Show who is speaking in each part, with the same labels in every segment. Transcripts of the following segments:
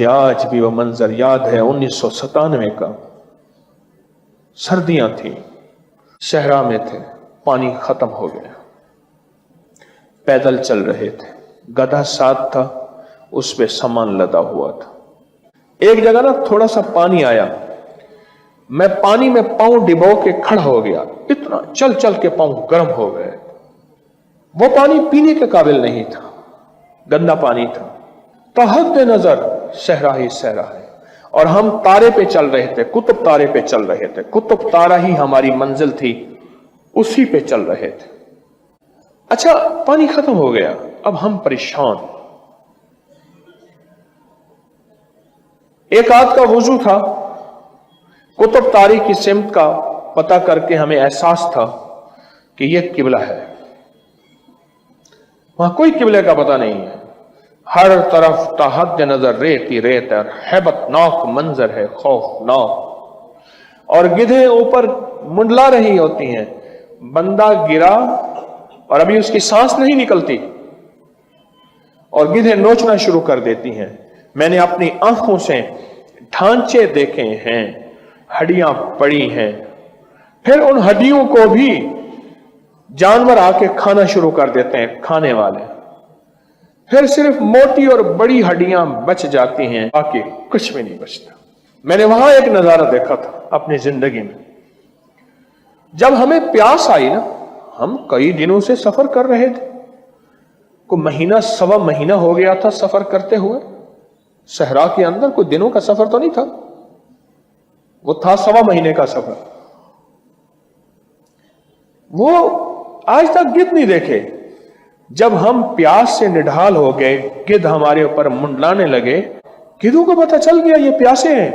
Speaker 1: آج بھی وہ منظر یاد ہے 1997 کا، سردیاں تھیں، صحرا میں تھے، پانی ختم ہو گیا، پیدل چل رہے تھے، گدھا ساتھ تھا، اس پہ سامان لدا ہوا تھا۔ ایک جگہ نا تھوڑا سا پانی آیا، میں پانی میں پاؤں ڈبو کے کھڑا ہو گیا، اتنا چل چل کے پاؤں گرم ہو گئے۔ وہ پانی پینے کے قابل نہیں تھا، گندا پانی تھا۔ تحت نظر صحرا ہی صحرا ہے، اور ہم تارے پہ چل رہے تھے، قطب تارے پہ چل رہے تھے، قطب تارا ہی ہماری منزل تھی، اسی پہ چل رہے تھے۔ اچھا پانی ختم ہو گیا، اب ہم پریشان۔ ایک آدھ کا وضو تھا، قطب تاری کی سمت کا پتہ کر کے ہمیں احساس تھا کہ یہ قبلہ ہے۔ وہاں کوئی قبلے کا پتہ نہیں ہے، ہر طرف تحت نظر ریت ہی ریت ہے، ہیبت ناک منظر ہے، خوفناک، اور گدھے اوپر منڈلا رہی ہوتی ہیں۔ بندہ گرا اور ابھی اس کی سانس نہیں نکلتی اور گدھے نوچنا شروع کر دیتی ہیں۔ میں نے اپنی آنکھوں سے ڈھانچے دیکھے ہیں، ہڈیاں پڑی ہیں، پھر ان ہڈیوں کو بھی جانور آ کے کھانا شروع کر دیتے ہیں، کھانے والے، پھر صرف موٹی اور بڑی ہڈیاں بچ جاتی ہیں، باقی کچھ بھی نہیں بچتا۔ میں نے وہاں ایک نظارہ دیکھا تھا اپنی زندگی میں، جب ہمیں پیاس آئی نا، ہم کئی دنوں سے سفر کر رہے تھے، کوئی مہینہ سوا مہینہ ہو گیا تھا سفر کرتے ہوئے، صحرا کے اندر کوئی دنوں کا سفر تو نہیں تھا، وہ تھا سوا مہینے کا سفر۔ وہ آج تک گدھ نہیں دیکھے۔ جب ہم پیاس سے نڈھال ہو گئے، گدھ ہمارے اوپر منڈلانے لگے، گدھوں کو پتہ چل گیا یہ پیاسے ہیں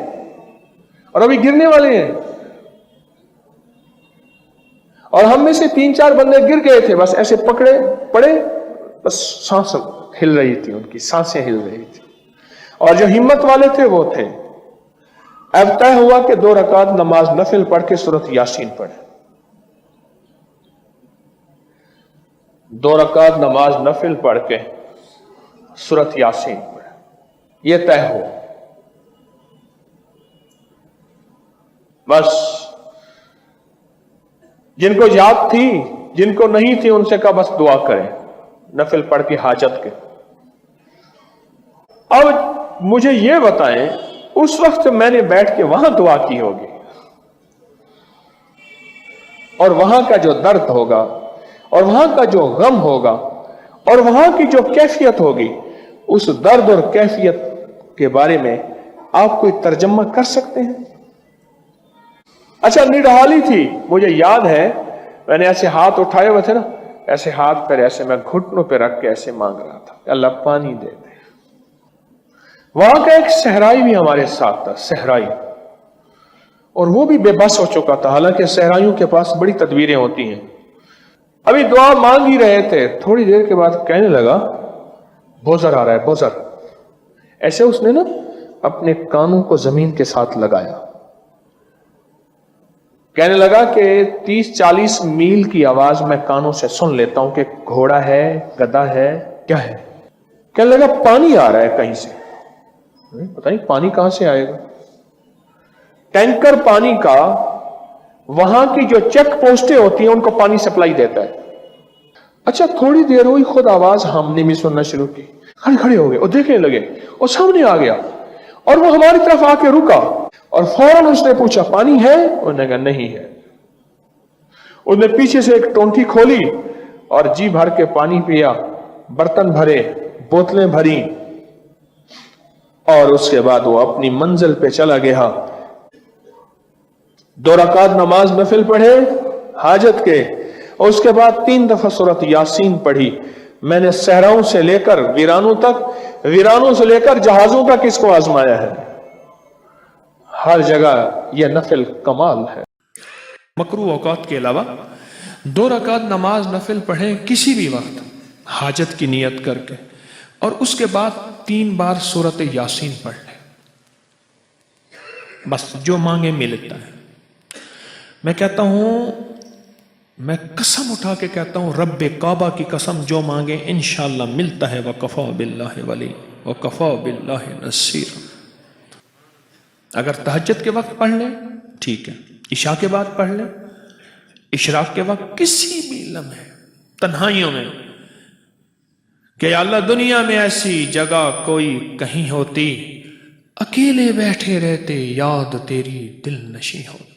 Speaker 1: اور ابھی گرنے والے ہیں، اور ہم میں سے 3-4 بندے گر گئے تھے، بس ایسے پکڑے پڑے، بس سانس ہل رہی تھی، ان کی سانسیں ہل رہی تھی، اور جو ہمت والے تھے وہ تھے۔ اب طے ہوا کہ 2 رکعت نماز نفل پڑھ کے سورۃ یاسین پڑھے۔ 2 رکعت نماز نفل پڑھ کے سورۃ یاسین پڑھے، یہ طے ہوا۔ بس جن کو یاد تھی، جن کو نہیں تھی، ان سے کہا بس دعا کریں نفل پڑھ کے حاجت کے۔ اب مجھے یہ بتائیں، اس وقت میں نے بیٹھ کے وہاں دعا کی ہوگی، اور وہاں کا جو درد ہوگا، اور وہاں کا جو غم ہوگا، اور وہاں کی جو کیفیت ہوگی، اس درد اور کیفیت کے بارے میں آپ کوئی ترجمہ کر سکتے ہیں؟ اچھا نڈھالی تھی، مجھے یاد ہے میں نے ایسے ہاتھ اٹھائے ہوئے تھے نا، ایسے ہاتھ پر ایسے میں گھٹنوں پہ رکھ کے ایسے مانگ رہا تھا، اللہ پانی دے دے۔ وہاں کا ایک صحرائی بھی ہمارے ساتھ تھا، صحرائی، اور وہ بھی بے بس ہو چکا تھا، حالانکہ صحرائیوں کے پاس بڑی تدبیریں ہوتی ہیں۔ ابھی دعا مانگ ہی رہے تھے، تھوڑی دیر کے بعد کہنے لگا بوزر آ رہا ہے، بوزر۔ ایسے اس نے نا اپنے کانوں کو زمین کے ساتھ لگایا، کہنے لگا کہ 30-40 میل کی آواز میں کانوں سے سن لیتا ہوں کہ گھوڑا ہے، گدھا ہے، کیا ہے۔ کہنے لگا پانی آ رہا ہے کہیں سے، پتہ نہیں پانی کہاں سے آئے گا۔ ٹینکر پانی کا وہاں کی جو چیک پوسٹیں ہوتی ہیں ان کو پانی سپلائی دیتا ہے۔ اچھا تھوڑی دیر ہوئی، خود آواز ہم نے بھی سننا شروع کی، کھڑے ہو گئے اور دیکھنے لگے، اور سامنے آ گیا اور وہ ہماری طرف آ کے رکا، اور فوراً اس نے پوچھا پانی ہے؟ انہوں نے کہا نہیں ہے۔ اس نے پیچھے سے ایک ٹونٹی کھولی اور جی بھر کے پانی پیا، برتن بھرے، بوتلیں بھری، اور اس کے بعد وہ اپنی منزل پہ چلا گیا۔ 2 رکعت نماز نفل پڑھے حاجت کے، اور اس کے بعد 3 دفعہ سورۃ یاسین پڑھی۔ میں نے صحراؤں سے لے کر ویرانوں تک، ویرانوں سے لے کر جہازوں تک اس کو آزمایا ہے، ہر جگہ یہ نفل کمال ہے۔
Speaker 2: مکروہ اوقات کے علاوہ 2 رکعت نماز نفل پڑھیں کسی بھی وقت حاجت کی نیت کر کے، اور اس کے بعد 3 بار سورۃ یاسین پڑھ لیں، بس جو مانگے ملتا ہے۔ میں کہتا ہوں، میں قسم اٹھا کے کہتا ہوں، رب کعبہ کی قسم، جو مانگے انشاءاللہ ملتا ہے۔ وَقَفَى بِاللَّهِ وَلِيٌّ وَقَفَى بِاللَّهِ نَصِيرٌ۔ اگر تہجد کے وقت پڑھ لیں ٹھیک ہے، عشاء کے بعد پڑھ لیں، اشراق کے وقت کسی بھی لمحے تنہائیوں میں کہ یا اللہ دنیا میں ایسی جگہ کوئی کہیں ہوتی، اکیلے بیٹھے رہتے یاد تیری دل نشیں ہوتی،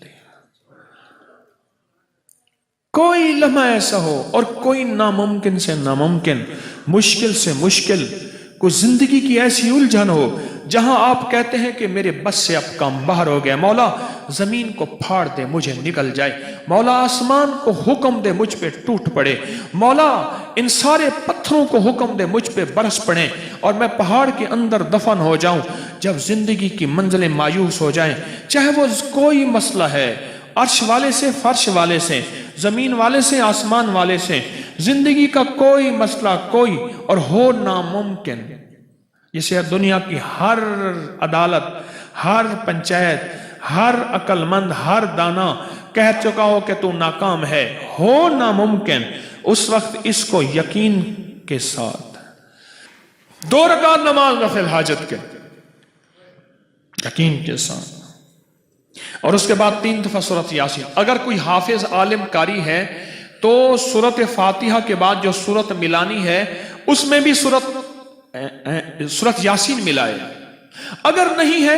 Speaker 2: کوئی لمحہ ایسا ہو اور کوئی ناممکن سے ناممکن، مشکل سے مشکل، کوئی زندگی کی ایسی الجھن ہو جہاں آپ کہتے ہیں کہ میرے بس سے اب کام باہر ہو گیا، مولا زمین کو پھاڑ دے مجھے نکل جائے، مولا آسمان کو حکم دے مجھ پہ ٹوٹ پڑے، مولا ان سارے پتھروں کو حکم دے مجھ پہ برس پڑیں اور میں پہاڑ کے اندر دفن ہو جاؤں۔ جب زندگی کی منزلیں مایوس ہو جائیں، چاہے وہ کوئی مسئلہ ہے، عرش والے سے فرش والے سے، زمین والے سے آسمان والے سے، زندگی کا کوئی مسئلہ کوئی اور ہو ناممکن، جسے دنیا کی ہر عدالت، ہر پنچایت، ہر عقل مند، ہر دانا کہہ چکا ہو کہ تو ناکام ہے، ہو ناممکن، اس وقت اس کو یقین کے ساتھ 2 رکعت نماز نفل حاجت کے یقین کے ساتھ، اور اس کے بعد 3 دفعہ سورۃ یاسین۔ اگر کوئی حافظ عالم قاری ہے تو سورۃ فاتحہ کے بعد جو سورۃ ملانی ہے اس میں بھی سورۃ یاسین ملائے، اگر نہیں ہے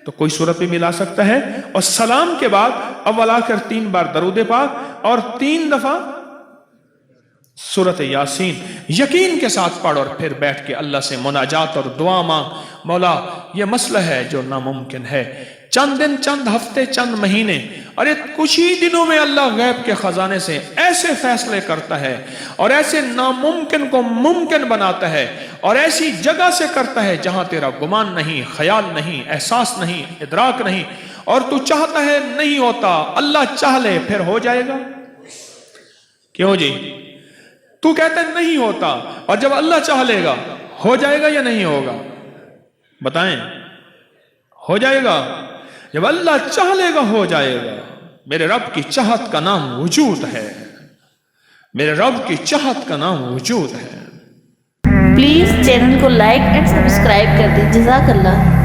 Speaker 2: تو کوئی سورت بھی ملا سکتا ہے، اور سلام کے بعد اول آخر 3 بار درود پاک اور 3 دفعہ سورۃ یاسین یقین کے ساتھ پڑھ، اور پھر بیٹھ کے اللہ سے مناجات اور دعا مانگ، مولا یہ مسئلہ ہے جو ناممکن ہے، چند دن، چند ہفتے، چند مہینے، اور کچھ ہی دنوں میں اللہ غیب کے خزانے سے ایسے فیصلے کرتا ہے اور ایسے ناممکن کو ممکن بناتا ہے اور ایسی جگہ سے کرتا ہے جہاں تیرا گمان نہیں، خیال نہیں، احساس نہیں، ادراک نہیں، اور تو چاہتا ہے نہیں ہوتا، اللہ چاہ لے پھر ہو جائے گا۔ کیوں جی؟ تو کہتا ہے نہیں ہوتا، اور جب اللہ چاہ لے گا ہو جائے گا یا نہیں ہوگا؟ بتائیں، ہو جائے گا؟ جب اللہ چاہ لے گا ہو جائے گا۔ میرے رب کی چاہت کا نام وجود ہے، میرے رب کی چاہت کا نام وجود ہے۔
Speaker 3: پلیز چینل کو لائک اینڈ سبسکرائب کر دیں، جزاک اللہ۔